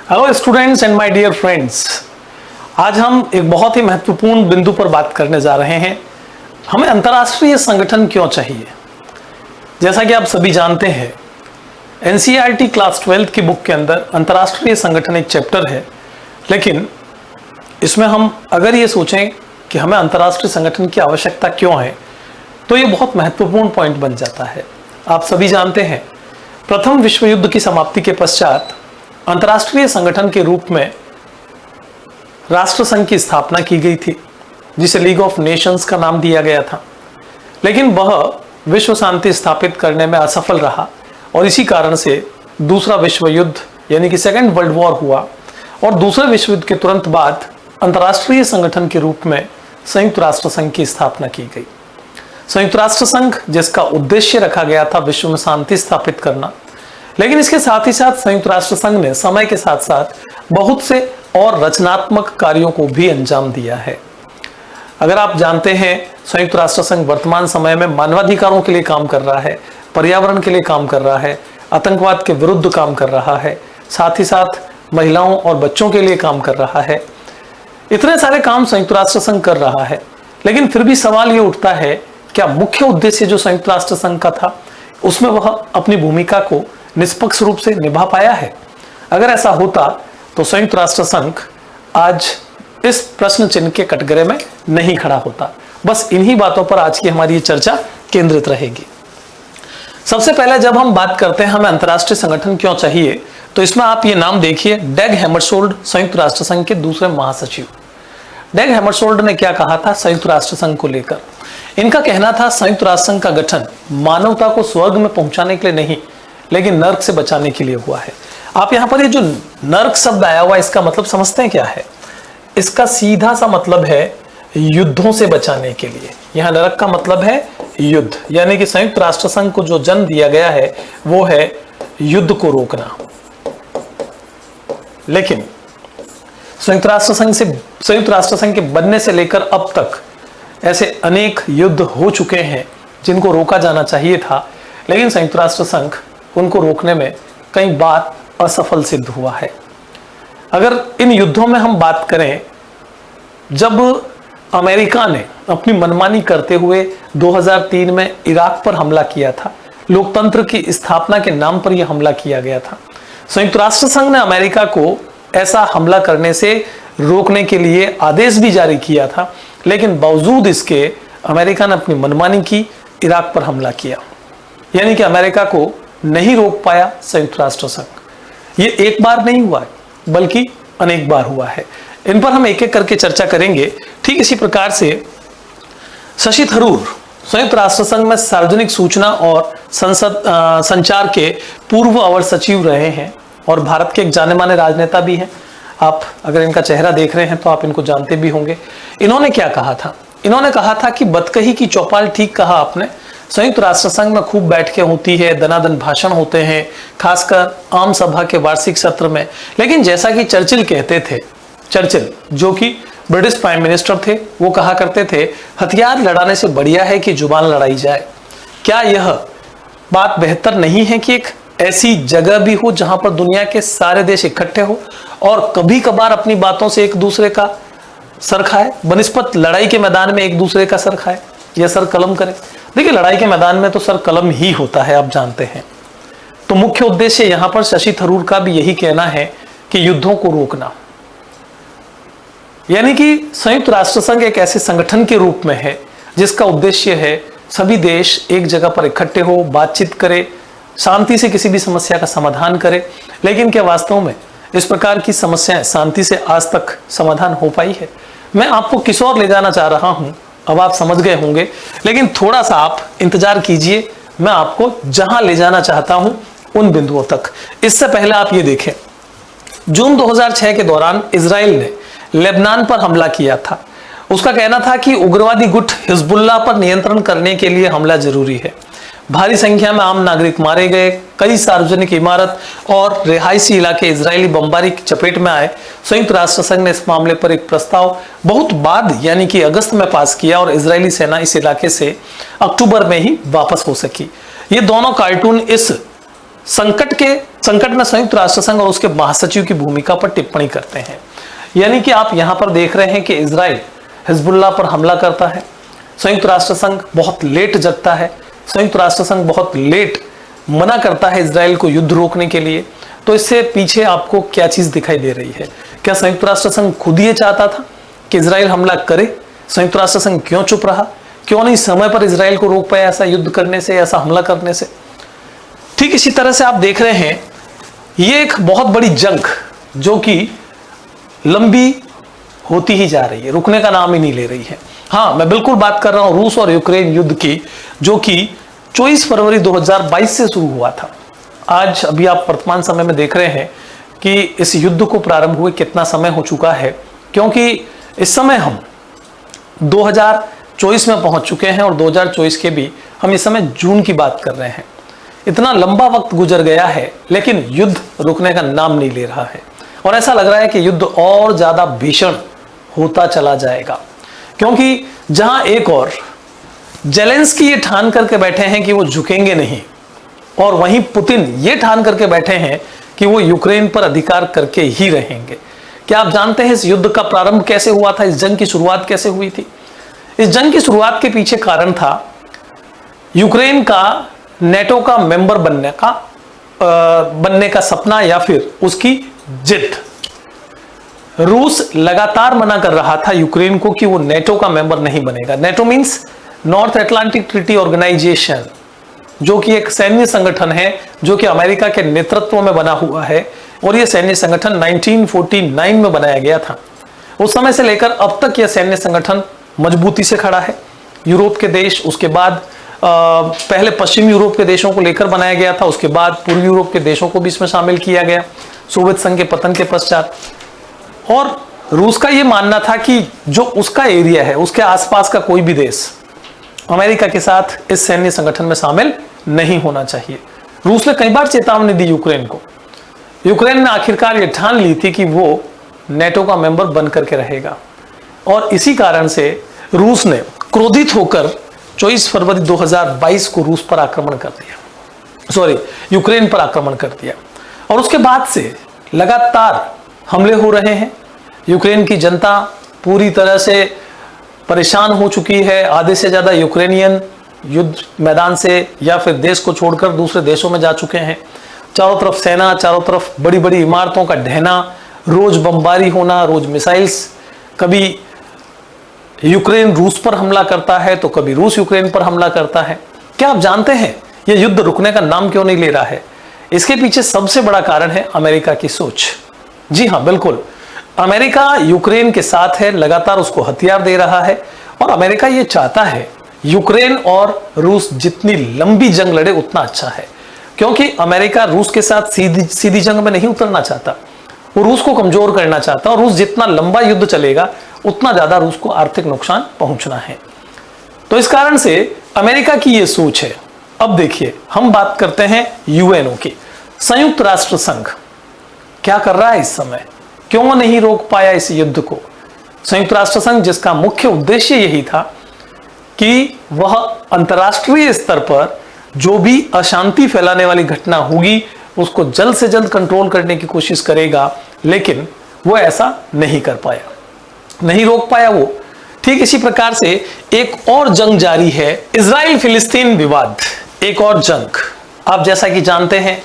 Hello students and my dear friends. आज हम एक बहुत ही महत्वपूर्ण बिंदु पर बात करने जा रहे हैं। हमें अंतर्राष्ट्रीय संगठन क्यों चाहिए। जैसा कि आप सभी जानते हैं, एनसीईआरटी क्लास 12 की बुक के अंदर अंतर्राष्ट्रीय संगठन एक चैप्टर है, लेकिन इसमें हम अगर ये सोचें कि हमें अंतर्राष्ट्रीय संगठन की आवश्यकता क्यों है, तो ये बहुत महत्वपूर्ण पॉइंट बन जाता है। आप सभी जानते हैं, प्रथम विश्व युद्ध की समाप्ति के पश्चात अंतर्राष्ट्रीय संगठन के रूप में राष्ट्रसंघ की स्थापना की गई थी, जिसे लीग ऑफ नेशंस का नाम दिया गया था। लेकिन वह विश्व शांति स्थापित करने में असफल रहा और इसी कारण से दूसरा विश्व युद्ध यानी कि सेकेंड वर्ल्ड वॉर हुआ और दूसरे विश्व युद्ध के तुरंत बाद अंतर्राष्ट्रीय संगठन के रूप में संयुक्त राष्ट्र संघ की स्थापना की गई। संयुक्त राष्ट्र संघ जिसका उद्देश्य रखा गया था विश्व में शांति स्थापित करना, लेकिन इसके साथ ही साथ संयुक्त राष्ट्र संघ ने समय के साथ साथ बहुत से और रचनात्मक कार्यों को भी अंजाम दिया है। अगर आप जानते हैं, संयुक्त राष्ट्र संघ वर्तमान समय में मानवाधिकारों के लिए काम कर रहा है, पर्यावरण के लिए काम कर रहा है, आतंकवाद के विरुद्ध काम कर रहा है, साथ ही साथ महिलाओं और बच्चों के लिए काम कर रहा है। इतने सारे काम संयुक्त राष्ट्र संघ कर रहा है, लेकिन फिर भी सवाल ये उठता है, क्या मुख्य उद्देश्य जो संयुक्त राष्ट्र संघ का था उसमें वह अपनी भूमिका को निष्पक्ष रूप से निभा पाया है? अगर ऐसा होता तो संयुक्त राष्ट्र संघ आज इस प्रश्न चिन्ह के कटघरे में नहीं खड़ा होता। बस इन्हीं बातों पर आज की हमारी ये चर्चा केंद्रित रहेगी। सबसे पहले जब हम बात करते हैं हमें अंतर्राष्ट्रीय संगठन क्यों चाहिए, तो इसमें आप ये नाम देखिए, डैग हैमरशोल्ड, संयुक्त राष्ट्र संघ के दूसरे महासचिव। डैग हैमरशोल्ड ने क्या कहा था संयुक्त राष्ट्र संघ को लेकर? इनका कहना था संयुक्त राष्ट्र संघ का गठन मानवता को स्वर्ग में पहुंचाने के लिए नहीं, लेकिन नर्क से बचाने के लिए हुआ है। आप यहां पर ये जो नर्क शब्द आया हुआ है, इसका मतलब समझते हैं क्या है? इसका सीधा सा मतलब है युद्धों से बचाने के लिए। यहां नरक का मतलब है युद्ध, यानी कि संयुक्त राष्ट्र संघ को जो जन्म दिया गया है वो है युद्ध को रोकना। लेकिन संयुक्त राष्ट्र संघ के बनने से लेकर अब तक ऐसे अनेक युद्ध हो चुके हैं जिनको रोका जाना चाहिए था, लेकिन संयुक्त राष्ट्र संघ उनको रोकने में कई बार असफल सिद्ध हुआ है। अगर इन युद्धों में हम बात करें, जब अमेरिका ने अपनी मनमानी करते हुए 2003 में इराक पर हमला किया था, लोकतंत्र की स्थापना के नाम पर यह हमला किया गया था। संयुक्त राष्ट्र संघ ने अमेरिका को ऐसा हमला करने से रोकने के लिए आदेश भी जारी किया था, लेकिन बावजूद इसके अमेरिका ने अपनी मनमानी की, इराक पर हमला किया। यानी कि अमेरिका को नहीं रोक पाया संयुक्त राष्ट्र संघ। ये एक बार नहीं हुआ है, बल्कि अनेक बार हुआ है। इन पर हम एक एक करके चर्चा करेंगे। ठीक इसी प्रकार से शशि थरूर संयुक्त राष्ट्र संघ में सार्वजनिक सूचना और संचार के पूर्व अवर सचिव रहे हैं और भारत के एक जाने माने राजनेता भी हैं। आप अगर इनका चेहरा देख रहे हैं तो आप इनको जानते भी होंगे। इन्होंने क्या कहा था? इन्होंने कहा था कि बदकही की चौपाल ठीक कहा आपने। संयुक्त राष्ट्र संघ में खूब बैठकें होती है, दनादन भाषण होते हैं, खासकर आम सभा के वार्षिक सत्र में। लेकिन जैसा कि चर्चिल कहते थे, चर्चिल जो कि ब्रिटिश प्राइम मिनिस्टर थे, वो कहा करते थे, हथियार लड़ाने से बढ़िया है कि जुबान लड़ाई जाए। क्या यह बात बेहतर नहीं है कि एक ऐसी जगह भी हो जहां पर दुनिया के सारे देश इकट्ठे हो और कभी कभार अपनी बातों से एक दूसरे का सर खाए, बनिस्पत लड़ाई के मैदान में एक दूसरे का सर खाए या सर कलम करे? देखिए, लड़ाई के मैदान में तो सर कलम ही होता है, आप जानते हैं। तो मुख्य उद्देश्य यहां पर शशि थरूर का भी यही कहना है कि युद्धों को रोकना। यानी कि संयुक्त राष्ट्र संघ एक ऐसे संगठन के रूप में है जिसका उद्देश्य है सभी देश एक जगह पर इकट्ठे हो, बातचीत करे, शांति से किसी भी समस्या का समाधान करे। लेकिन क्या वास्तव में इस प्रकार की समस्याएं शांति से आज तक समाधान हो पाई है? मैं आपको किस ओर ले जाना चाह रहा हूं अब आप समझ गए होंगे, लेकिन थोड़ा सा आप इंतजार कीजिए, मैं आपको जहां ले जाना चाहता हूं उन बिंदुओं तक। इससे पहले आप ये देखें, जून 2006 के दौरान इजराइल ने लेबनान पर हमला किया था। उसका कहना था कि उग्रवादी गुट हिजबुल्लाह पर नियंत्रण करने के लिए हमला जरूरी है। भारी संख्या में आम नागरिक मारे गए, कई सार्वजनिक इमारत और रिहायशी इलाके इजरायली बमबारी की चपेट में आए। संयुक्त राष्ट्र संघ ने इस मामले पर एक प्रस्ताव बहुत बाद यानी कि अगस्त में पास किया और इजरायली सेना इस इलाके से अक्टूबर में ही वापस हो सकी। ये दोनों कार्टून इस संकट में संयुक्त राष्ट्र संघ और उसके महासचिव की भूमिका पर टिप्पणी करते हैं। यानी कि आप यहां पर देख रहे हैं कि इजराइल हिजबुल्लाह पर हमला करता है, संयुक्त राष्ट्र संघ बहुत लेट जगता है, संयुक्त राष्ट्र संघ बहुत लेट मना करता है इजराइल को युद्ध रोकने के लिए। तो इससे पीछे आपको क्या चीज दिखाई दे रही है? क्या संयुक्त राष्ट्र संघ खुद ये चाहता था कि इजराइल हमला करे? संयुक्त राष्ट्र संघ क्यों चुप रहा? क्यों नहीं समय पर इजराइल को रोक पाया ऐसा युद्ध करने से, ऐसा हमला करने से? ठीक इसी तरह से आप देख रहे हैं ये एक बहुत बड़ी जंग जो कि लंबी होती ही जा रही है, रुकने का नाम ही नहीं ले रही है। हाँ, मैं बिल्कुल बात कर रहा हूं रूस और यूक्रेन युद्ध की, जो कि 24 फरवरी 2022 से शुरू हुआ था। आज अभी आप वर्तमान समय में देख रहे हैं कि इस युद्ध को प्रारंभ हुए कितना समय हो चुका है, क्योंकि इस समय हम 2024 में पहुंच चुके हैं और 2024 के भी हम इस समय जून की बात कर रहे हैं। इतना लंबा वक्त गुजर गया है लेकिन युद्ध रुकने का नाम नहीं ले रहा है और ऐसा लग रहा है कि युद्ध और ज्यादा भीषण होता चला जाएगा, क्योंकि जहां एक और जेलेंस्की ये ठान करके बैठे हैं कि वो झुकेंगे नहीं, और वहीं पुतिन ये ठान करके बैठे हैं कि वो यूक्रेन पर अधिकार करके ही रहेंगे। क्या आप जानते हैं इस युद्ध का प्रारंभ कैसे हुआ था? इस जंग की शुरुआत कैसे हुई थी? इस जंग की शुरुआत के पीछे कारण था यूक्रेन का नेटो का मेंबर बनने का सपना या फिर उसकी जिद। रूस लगातार मना कर रहा था यूक्रेन को कि वो नेटो का मेंबर नहीं बनेगा। NATO means North Atlantic Treaty Organisation, जो कि एक सैन्य संगठन है जो कि अमेरिका के नेतृत्व में बना हुआ है, और यह सैन्य संगठन 1949 में बनाया गया था। उस समय से लेकर अब तक यह सैन्य संगठन मजबूती से खड़ा है। यूरोप के देश, उसके बाद पहले पश्चिम यूरोप के देशों को लेकर बनाया गया था, उसके बाद पूर्वी यूरोप के देशों को भी इसमें शामिल किया गया सोवियत संघ के पतन के पश्चात। और रूस का यह मानना था कि जो उसका एरिया है, उसके आसपास का कोई भी देश अमेरिका के साथ इस सैन्य संगठन में शामिल नहीं होना चाहिए। रूस ने कई बार चेतावनी दी यूक्रेन को। यूक्रेन ने आखिरकार यह ठान ली थी कि वो नेटो का मेंबर बन करके रहेगा, और इसी कारण से रूस ने क्रोधित होकर 24 फरवरी 2022 को रूस पर आक्रमण कर दिया, यूक्रेन पर आक्रमण कर दिया। और उसके बाद से लगातार हमले हो रहे हैं। यूक्रेन की जनता पूरी तरह से परेशान हो चुकी है। आधे से ज्यादा यूक्रेनियन युद्ध मैदान से या फिर देश को छोड़कर दूसरे देशों में जा चुके हैं। चारों तरफ सेना, चारों तरफ बड़ी बड़ी इमारतों का ढहना, रोज बमबारी होना, रोज मिसाइल्स। कभी यूक्रेन रूस पर हमला करता है तो कभी रूस यूक्रेन पर हमला करता है। क्या आप जानते हैं यह युद्ध रुकने का नाम क्यों नहीं ले रहा है? इसके पीछे सबसे बड़ा कारण है अमेरिका की सोच। जी हाँ, बिल्कुल, अमेरिका यूक्रेन के साथ है, लगातार उसको हथियार दे रहा है, और अमेरिका ये चाहता है यूक्रेन और रूस जितनी लंबी जंग लड़े उतना अच्छा है, क्योंकि अमेरिका रूस के साथ सीधी जंग में नहीं उतरना चाहता। वो रूस को कमजोर करना चाहता है, और रूस जितना लंबा युद्ध चलेगा उतना ज्यादा रूस को आर्थिक नुकसान पहुंचना है। तो इस कारण से अमेरिका की यह सोच है। अब देखिए, हम बात करते हैं यूएनओ की। संयुक्त राष्ट्र संघ क्या कर रहा है इस समय? क्यों नहीं रोक पाया इस युद्ध को? संयुक्त राष्ट्र संघ, जिसका मुख्य उद्देश्य यही था कि वह अंतर्राष्ट्रीय स्तर पर जो भी अशांति फैलाने वाली घटना होगी उसको जल्द से जल्द कंट्रोल करने की कोशिश करेगा, लेकिन वो ऐसा नहीं कर पाया, नहीं रोक पाया वो। ठीक इसी प्रकार से एक और जंग जारी है, इजराइल फिलिस्तीन विवाद। एक और जंग, आप जैसा कि जानते हैं,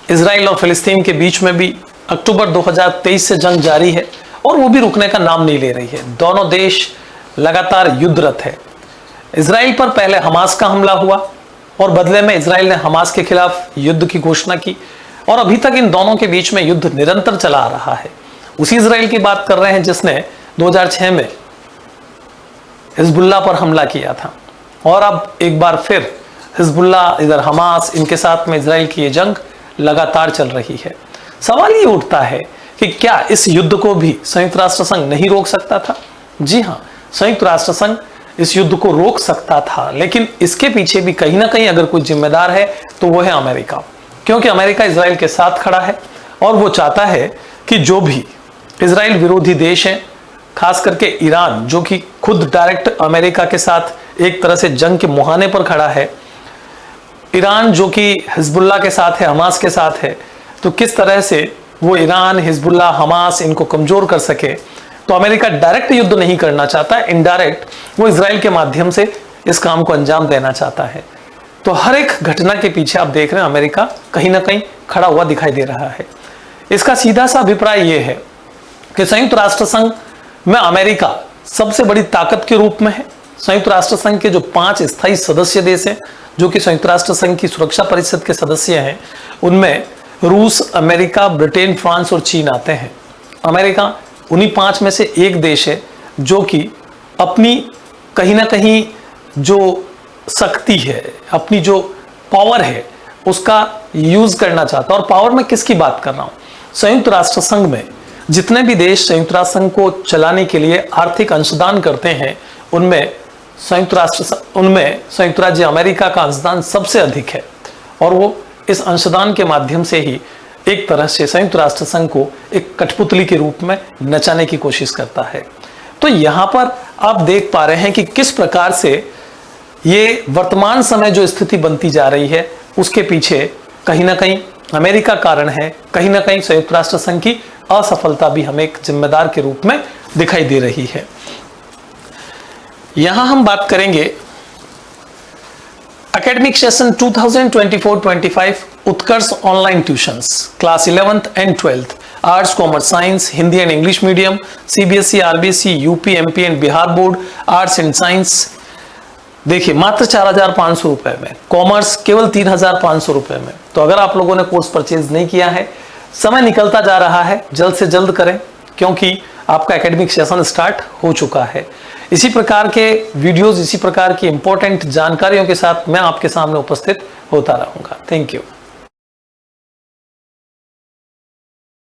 इजराइल और फिलिस्तीन के बीच में भी अक्टूबर 2023 से जंग जारी है, और वो भी रुकने का नाम नहीं ले रही है। दोनों देश लगातार युद्धरत है। इजराइल पर पहले हमास का हमला हुआ, और बदले में इजराइल ने हमास के खिलाफ युद्ध की घोषणा की, और अभी तक इन दोनों के बीच में युद्ध निरंतर चला आ रहा है। उसी इजराइल की बात कर रहे हैं जिसने 2006 में हिजबुल्लाह पर हमला किया था, और अब एक बार फिर हिजबुल्लाह, इधर हमास, इनके साथ में इजराइल की ये जंग लगातार चल रही है। सवाल ये उठता है कि क्या इस युद्ध को भी संयुक्त राष्ट्र संघ नहीं रोक सकता था? जी हाँ, संयुक्त राष्ट्र संघ इस युद्ध को रोक सकता था, लेकिन इसके पीछे भी कहीं ना कहीं अगर कोई जिम्मेदार है तो वो है अमेरिका, क्योंकि अमेरिका इजराइल के साथ खड़ा है, और वो चाहता है कि जो भी इजराइल विरोधी देश हैं, खास करके ईरान, जो कि खुद डायरेक्ट अमेरिका के साथ एक तरह से जंग के मुहाने पर खड़ा है, ईरान जो कि हिजबुल्लाह के साथ है, हमास के साथ है, तो किस तरह से वो ईरान, हिजबुल्लाह, हमास इनको कमजोर कर सके। तो अमेरिका डायरेक्ट युद्ध नहीं करना चाहता, इनडायरेक्ट वो इजराइल के माध्यम से इस काम को अंजाम देना चाहता है। तो हर एक घटना के पीछे आप देख रहे हैं अमेरिका कहीं ना कहीं खड़ा हुआ दिखाई दे रहा है। इसका सीधा सा अभिप्राय यह है कि संयुक्त राष्ट्र संघ में अमेरिका सबसे बड़ी ताकत के रूप में है। संयुक्त राष्ट्र संघ के जो 5 स्थायी सदस्य देश हैं, जो कि संयुक्त राष्ट्र संघ की सुरक्षा परिषद के सदस्य हैं, उनमें रूस, अमेरिका, ब्रिटेन, फ्रांस और चीन आते हैं। अमेरिका उन्हीं 5 में से एक देश है जो कि अपनी कहीं ना कहीं जो शक्ति है, अपनी जो पावर है, उसका यूज करना चाहता है। और पावर में किसकी बात कर रहा हूं? संयुक्त राष्ट्र संघ में जितने भी देश संयुक्त राष्ट्र संघ को चलाने के लिए आर्थिक अंशदान करते हैं, उनमें संयुक्त राज्य अमेरिका का अंशदान सबसे अधिक है। और वो इस अंशदान के माध्यम से ही एक तरह से संयुक्त राष्ट्र संघ को एक कठपुतली के रूप में नचाने की कोशिश करता है। तो यहां पर आप देख पा रहे हैं कि किस प्रकार से ये वर्तमान समय जो स्थिति बनती जा रही है, उसके पीछे कहीं ना कहीं अमेरिका कारण है, कहीं ना कहीं संयुक्त राष्ट्र संघ की असफलता भी हमें एक जिम्मेदार के रूप में दिखाई दे रही है। यहां हम बात करेंगे academic session 2024-25 Utkarsh online tuitions, class 11th and 12th, arts, commerce, science, Hindi and English medium, CBSE, RBSE, UP, MP and Bihar board, arts and science. देखिए मात्र 4,500 रुपए में, कॉमर्स केवल 3,500 रुपए में। तो अगर आप लोगों ने कोर्स परचेज नहीं किया है, समय निकलता जा रहा है, जल्द से जल्द करें, क्योंकि आपका एकेडमिक सेशन स्टार्ट हो चुका है। इसी प्रकार के वीडियोस, इसी प्रकार की इंपॉर्टेंट जानकारियों के साथ मैं आपके सामने उपस्थित होता रहूंगा। Thank you.